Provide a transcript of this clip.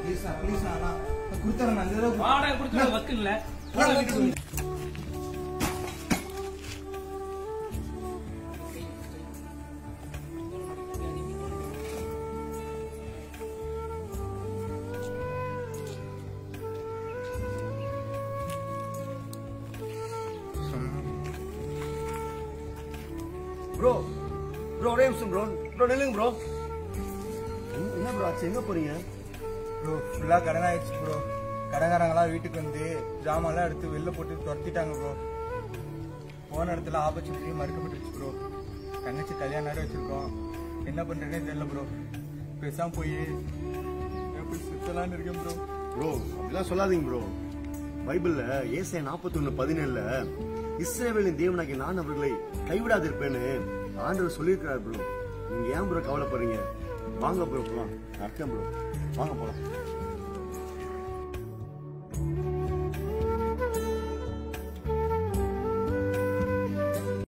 Please please அண்ணா குடுத்தறேன் நான் இந்த வாடகை கொடுத்தா வக்கு இல்ல ப்ரோ ப்ரோ ஒரே நிமிஷம் ப்ரோ ப்ரோ நில்லுங்க ப்ரோ. என்ன ப்ரோ ஆச்சு, எங்க போறீங்க? ப்ரோ ஃபுல்லா கடன் ஆயிடுச்சு ப்ரோ. கடன்காரங்களாம் வீட்டுக்கு வந்து ஜாமான்லாம் எடுத்து வெளில போட்டு துரத்திட்டாங்க ப்ரோ. போன இடத்துல ஆப்பர்ச்சுனிட்டி மறுக்கப்பட்டுருச்சு ப்ரோ. தங்கச்சி கல்யாணம் வச்சிருக்கோம், என்ன பண்றேன்னே தெரியல ப்ரோ. பேசாம போய் எப்படி சுத்தலான்னு இருக்கேன் ப்ரோ. ப்ரோ அப்படிலாம் சொல்லாதீங்க ப்ரோ. பைபிள்ல ஏசாயா 41:17 இஸ்ரவேலின் தேவனாகிய நான் அவர்களை கைவிடாதிருப்பேன்னு ஆண்டவர் சொல்லியிருக்கிறார் ப்ரோ. நீங்க ஏன் ப்ரோ கவலைப்படுறீங்க? வாங்க ப்ரோ போலாம். அர்த்தம் ப்ரோ, வாங்க போலாம்.